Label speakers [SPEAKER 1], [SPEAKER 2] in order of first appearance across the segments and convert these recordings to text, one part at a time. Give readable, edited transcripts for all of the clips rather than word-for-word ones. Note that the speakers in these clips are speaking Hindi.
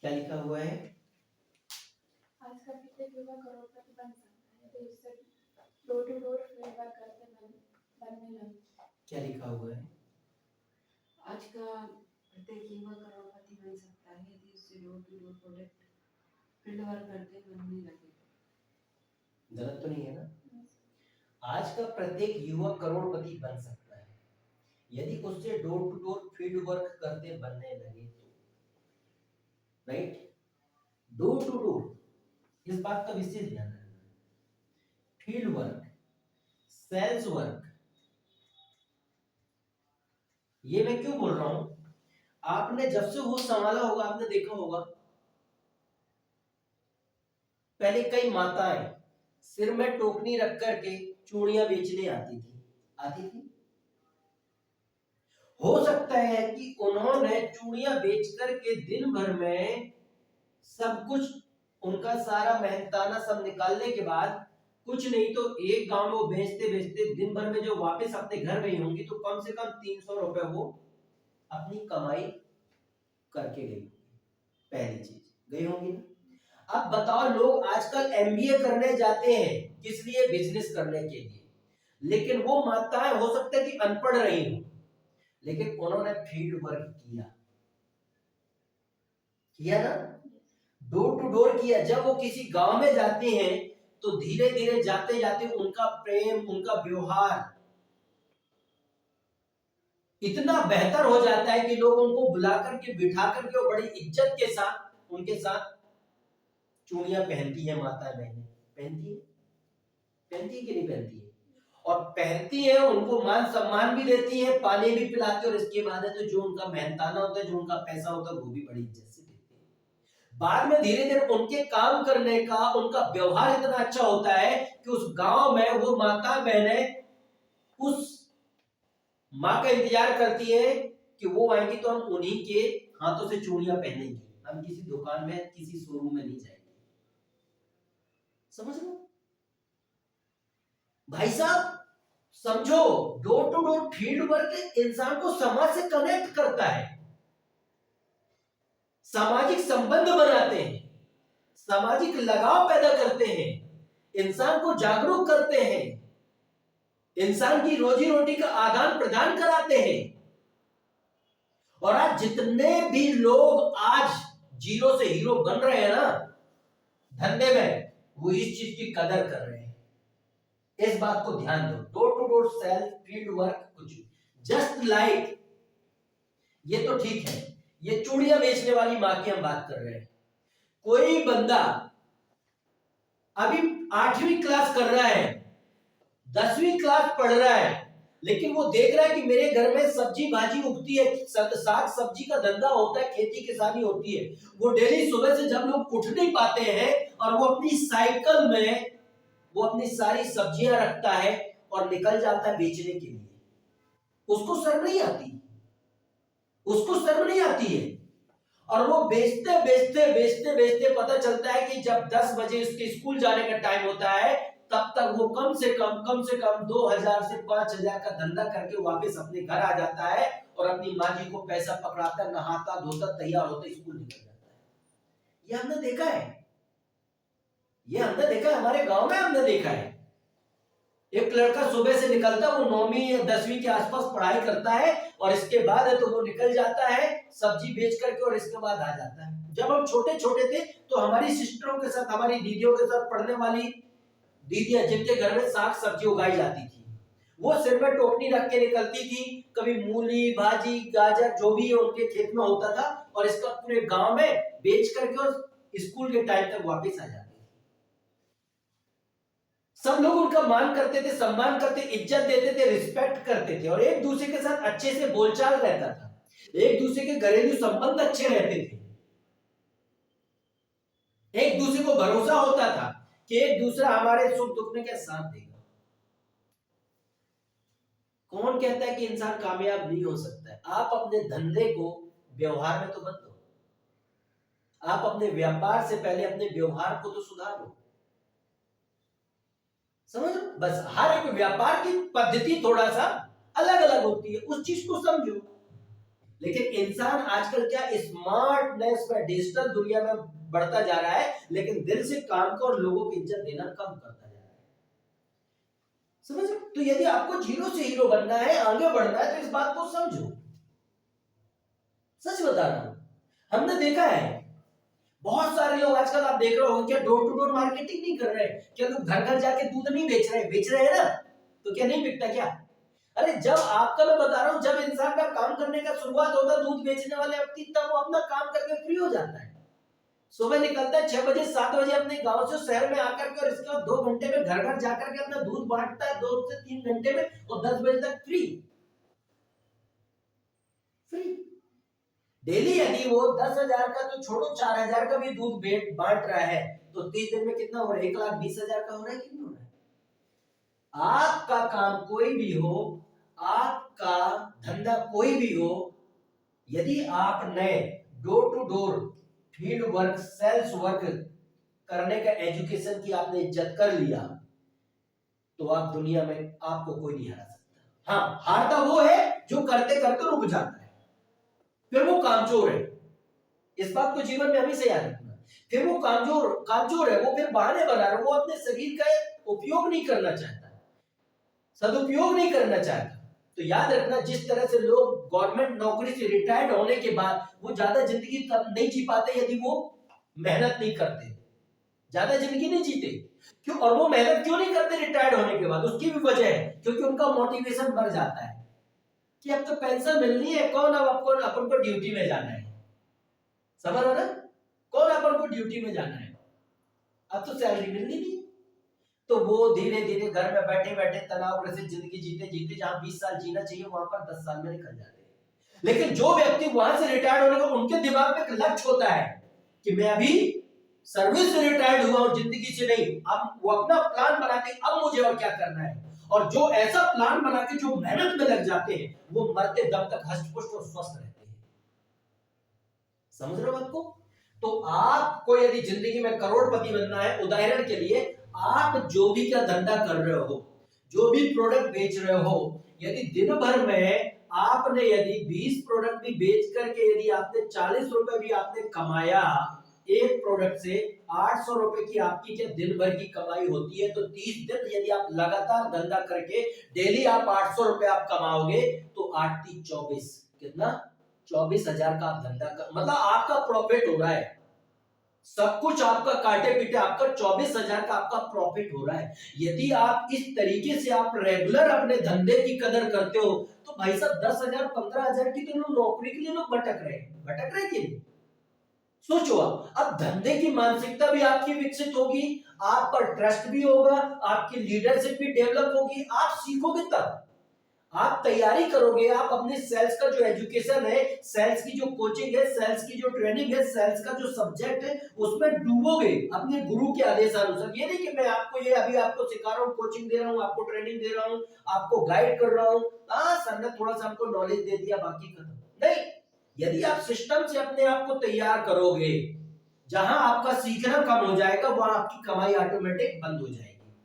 [SPEAKER 1] क्या लिखा हुआ है?
[SPEAKER 2] आज का प्रत्येक युवा करोड़पति बन सकता है यदि उससे door to door field work करते बनने लगे।
[SPEAKER 1] क्या लिखा हुआ है?
[SPEAKER 3] आज का प्रत्येक युवा करोड़पति बन सकता है यदि उससे door to door product field work करते बनने लगे।
[SPEAKER 1] गलत तो नहीं है ना? आज का प्रत्येक युवा करोड़पति बन सकता है यदि उससे door to door field work करते बनने लगे तो। राइट? डोर टू डोर, इस बात का विशेष ध्यान रखना। फील्ड वर्क, सेल्स वर्क, ये मैं क्यों बोल रहा हूं? आपने जब से वो संभाला होगा आपने देखा होगा, पहले कई माताएं सिर में टोकनी रख करके चूड़ियां बेचने आती थी। हो सकता है कि उन्होंने चूड़ियां बेच करके दिन भर में सब कुछ, उनका सारा मेहनताना सब निकालने के बाद कुछ नहीं तो एक गांव में वो बेचते बेचते दिन भर में जो वापस अपने घर गई होंगी तो कम से कम 300 रुपए वो अपनी कमाई करके गई। पहली चीज गई होंगी ना। अब बताओ, लोग आजकल एमबीए करने जाते हैं किस लिए? बिजनेस करने के लिए। लेकिन वो माताएं हो सकता है कि अनपढ़ रही हो, लेकिन उन्होंने फील्ड वर्क किया ना, डोर टू डोर किया। जब वो किसी गांव में जाते हैं तो धीरे धीरे जाते जाते उनका प्रेम, उनका व्यवहार इतना बेहतर हो जाता है कि लोग उनको बुला करके बिठा करके और बड़ी इज्जत के साथ उनके साथ चूड़ियां पहनती है। माता बहनें पहनती है कि नहीं पहनती है? और पहनती है, उनको मान सम्मान भी देती है, पानी भी पिलाती है, और इसके बाद है तो जो उनका मेहनताना होता है, जो उनका पैसा होता है, वो भी बड़ी इज्जत से देती है। बाद में धीरे धीरे उनके काम करने का, उनका व्यवहार इतना अच्छा होता है कि उस गांव में वो माता बहनें उस माँ का इंतजार करती है कि वो आएंगी तो हम उन्हीं के हाथों से चूड़ियां पहनेंगे, हम किसी दुकान में, किसी शोरूम में नहीं जाएंगे। समझ लो भाई साहब, समझो, door to door field work इंसान को समाज से कनेक्ट करता है, सामाजिक संबंध बनाते हैं, सामाजिक लगाव पैदा करते हैं, इंसान को जागरूक करते हैं, इंसान की रोजी रोटी का आदान प्रदान कराते हैं। और आज जितने भी लोग आज जीरो से हीरो बन रहे हैं ना धंधे में, वो इस चीज की कदर कर रहे हैं। इस बात को ध्यान दो। Door to door sale, field work, कुछ जस्ट लाइक, ये तो ठीक है, ये चूड़ियां बेचने वाली मां की हम बात कर रहे हैं। कोई बंदा अभी 8वीं क्लास कर रहा है, 10वीं क्लास पढ़ रहा है, लेकिन वो देख रहा है कि मेरे घर में सब्जी भाजी उगती है, साग सब्जी का धंधा होता है, खेती किसानी होती है। वो डेली सुबह से जब लोग उठ नहीं पाते हैं और वो अपनी साइकिल में वो अपनी सारी सब्जियां रखता है और निकल जाता है बेचने के लिए, उसको शर्म नहीं आती, उसको शर्म नहीं आती है। और वो बेचते बेचते बेचते बेचते पता चलता है कि जब 10 बजे उसके स्कूल जाने का टाइम होता है, तब तक वो कम से कम 2000 से 5000 का धंधा करके वापस अपने घर आ जाता है और अपनी माँ जी को पैसा पकड़ाता, नहाता धोता तैयार होता, स्कूल निकल जाता है। ये हमने देखा है, ये हमने देखा है, हमारे गांव में हमने देखा है। एक लड़का सुबह से निकलता है, वो 9वीं या 10वीं के आसपास पढ़ाई करता है और इसके बाद है तो वो निकल जाता है सब्जी बेच करके और इसके बाद आ जाता है। जब हम छोटे छोटे थे तो हमारी सिस्टरों के साथ, हमारी दीदियों के साथ पढ़ने वाली दीदियां जिनके घर में साग सब्जी उगाई जाती थी, वो सिर में टोकनी रख के निकलती थी, कभी मूली भाजी गाजर जो भी उनके खेत में होता था, और इसका पूरे गांव में बेच करके और स्कूल के टाइम तक वापस आ जाती थी। सब लोग उनका मान करते थे, सम्मान करते, इज्जत देते थे, रिस्पेक्ट करते थे, और एक दूसरे के साथ अच्छे से बोलचाल रहता था, एक दूसरे के घरेलू संबंध अच्छे रहते थे, एक दूसरे को भरोसा होता था कि एक दूसरा हमारे सुख दुख में क्या साथ देगा। कौन कहता है कि इंसान कामयाब नहीं हो सकता है? आप अपने धंधे को व्यवहार में तो मत दो, आप अपने व्यापार से पहले अपने व्यवहार को तो सुधारो। समझो, बस हर एक व्यापार की पद्धति थोड़ा सा अलग अलग होती है, उस चीज को समझो। लेकिन इंसान आजकल क्या स्मार्टनेस में डिजिटल दुनिया में बढ़ता जा रहा है, लेकिन दिल से काम को और लोगों की इज्जत देना कम करता जा रहा है। समझ? तो यदि आपको जीरो से हीरो बनना है, आगे बढ़ना है, तो इस बात को समझो। सच बता रहा हूं, हमने देखा है बहुत सारे लोग आजकल, आप देख रहे हो क्या डोर टू डोर मार्केटिंग नहीं कर रहे? क्या लोग घर घर जाके दूध नहीं बेच रहे? बेच रहे हैं ना, तो क्या नहीं बिकता क्या? अरे जब आपका, मैं बता रहा हूं, जब इंसान का काम करने का शुरुआत होता है दूध बेचने वाले व्यक्ति, तब वो अपना काम करके फ्री हो जाता है। सुबह निकलता है 6 बजे 7 बजे अपने गांव से शहर में आकर के, और इसके बाद 2 घंटे में घर घर जाकर के अपना दूध बांटता है 2 से 3 घंटे में, और 10 बजे तक फ्री। डेली यदि वो 10,000 का, तो छोड़ो 4,000 का भी दूध बांट रहा है, तो 30 दिन में कितना हो रहा है? 1,20,000 का हो रहा है कि नहीं हो रहा है? आपका काम कोई भी हो, आपका धंधा कोई भी हो, यदि आपने door to door field work, sales work करने का एजुकेशन की आपने इज्जत कर लिया, तो आप दुनिया में आपको कोई नहीं हरा सकता। हाँ, हारता वो है जो करते करते रुक जाता है, फिर वो कामचोर है। इस बात को जीवन में हमेशा याद रखना। फिर वो कामचोर है, वो फिर बहाने बना रहा है, वो अपने शरीर का उपयोग नहीं करना चाहता, सदुपयोग नहीं करना चाहता। तो याद रखना, जिस तरह से लोग गवर्नमेंट नौकरी से रिटायर्ड होने के बाद वो ज्यादा जिंदगी तब नहीं जी पाते यदि वो मेहनत नहीं करते, ज्यादा जिंदगी नहीं जीते। क्यों? और वो मेहनत क्यों नहीं करते रिटायर्ड होने के बाद? उसकी भी वजह है, क्योंकि उनका मोटिवेशन बढ़ जाता है कि अब तो पेंशन मिलनी है, कौन अब आपको अपन को ड्यूटी में जाना है। समझ रहे ना? कौन अपन को ड्यूटी में जाना है, अब तो सैलरी मिलनी नहीं। तो वो धीरे धीरे घर में बैठे बैठे तनावग्रस्त जिंदगी जीते जीते, जहां 20 साल जीना चाहिए वहां पर 10 साल में निकल जाते हैं। लेकिन जो व्यक्ति वहां से रिटायर्ड होने का, उनके दिमाग में एक लक्ष्य होता है कि मैं अभी सर्विस से रिटायर्ड हुआ हूं, जिंदगी से नहीं। अब वो अपना प्लान बनाते हैं, अब मुझे और क्या करना है। और जो ऐसा प्लान बना के जो मेहनत में लग जाते हैं, वो मरते दम तक हष्ट-पुष्ट और स्वस्थ रहते हैं। समझ रहे हो बात को? तो आपको यदि जिंदगी में करोड़पति बनना है, उदाहरण के लिए आप जो भी क्या धंधा कर रहे हो, जो भी प्रोडक्ट बेच रहे हो, यदि दिन भर में आपने यदि 20 प्रोडक्ट भी बेच करके यदि आपने 40 रुपए भी आपने कमाया, एक प्रोडक्ट से 800 रुपए की आपकी क्या दिन भर की कमाई होती है। तो 30 दिन यदि आप लगातार धंधा करके डेली आप 800 रुपए आप कमाओगे, तो 8 3 24, कितना? 24,000 का आप धंधा कर, मतलब आपका प्रॉफिट हो रहा है। सब कुछ आपका काटे पीटे, आपका 24,000 का आपका प्रॉफिट हो रहा है। यदि आप इस तरीके से आप रेगुलर अपने धंधे की कदर करते हो, तो भाई साहब 10,000 15,000 की तो नौकरी के लिए लोग भटक रहे कि नहीं? सोचो अब धंधे की मानसिकता भी आपकी विकसित होगी, आप पर ट्रस्ट भी होगा, आपकी लीडरशिप भी डेवलप होगी, आप सीखोगे तब, आप तैयारी करोगे, आप अपने सेल्स का जो एजुकेशन है, सेल्स की जो कोचिंग है, सेल्स की जो ट्रेनिंग है, सेल्स का जो सब्जेक्ट है, उसमें डूबोगे अपने गुरु के आदेशानुसार। ये नहीं कि मैं आपको ये अभी आपको सिखा रहा हूँ, कोचिंग दे रहा हूँ, आपको ट्रेनिंग दे रहा हूँ, आपको गाइड कर रहा हूँ, सर ने थोड़ा सा हमको नॉलेज दे दिया, बाकी खत्म नहीं। यदि आप सिस्टम से अपने आप को तैयार करोगे, जहां आपका सीखना कम हो जाएगा, वहां आपकी कमाई ऑटोमेटिक बंद हो जाएगी।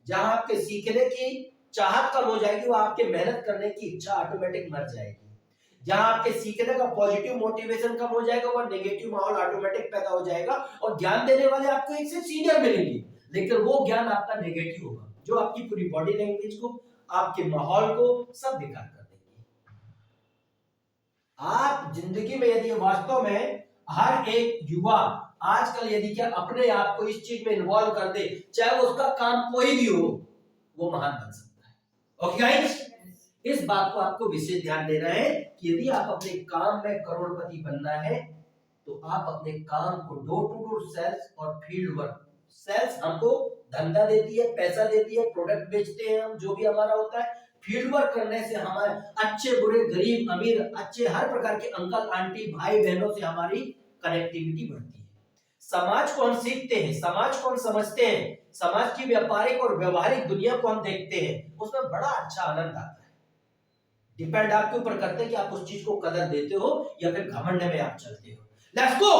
[SPEAKER 1] जहां आपके सीखने की चाहत कम हो जाएगी, वहां आपके मेहनत करने की इच्छा ऑटोमेटिक मर जाएगी। जहां आपके सीखने का पॉजिटिव मोटिवेशन कम हो जाएगा, वहां नेगेटिव माहौल ऑटोमेटिक पैदा हो जाएगा, और ज्ञान देने वाले आपको एक से सीनियर मिलेंगे, लेकिन वो ज्ञान आपका नेगेटिव होगा, जो आपकी पूरी बॉडी लैंग्वेज को, आपके माहौल को सब बेकार कर देंगे। आप जिंदगी में यदि वास्तव में हर एक युवा आजकल यदि क्या अपने आप को इस चीज में इन्वॉल्व कर दे, चाहे उसका काम कोई भी हो, वो महान बन सकता है। ओके गाइस, इस बात को आपको विशेष ध्यान देना है कि यदि आप अपने काम में करोड़पति बनना है, तो आप अपने काम को डोर टू डोर सेल्स और फील्ड वर्क, सेल्स हमको धंधा देती है, पैसा देती है, प्रोडक्ट बेचते हैं हम, जो भी हमारा होता है। फील्ड वर्क करने से हमारे अच्छे बुरे, गरीब अमीर, अच्छे हर प्रकार के अंकल आंटी भाई बहनों से हमारी कनेक्टिविटी बढ़ती है। समाज को हम सीखते हैं, समाज को हम समझते हैं, समाज की व्यापारिक और व्यवहारिक दुनिया को हम देखते हैं, उसमें बड़ा अच्छा आनंद आता है। डिपेंड आपके ऊपर करते हैं कि आप उस चीज को कदर देते हो या फिर घमंड में आप चलते हो। Let's go.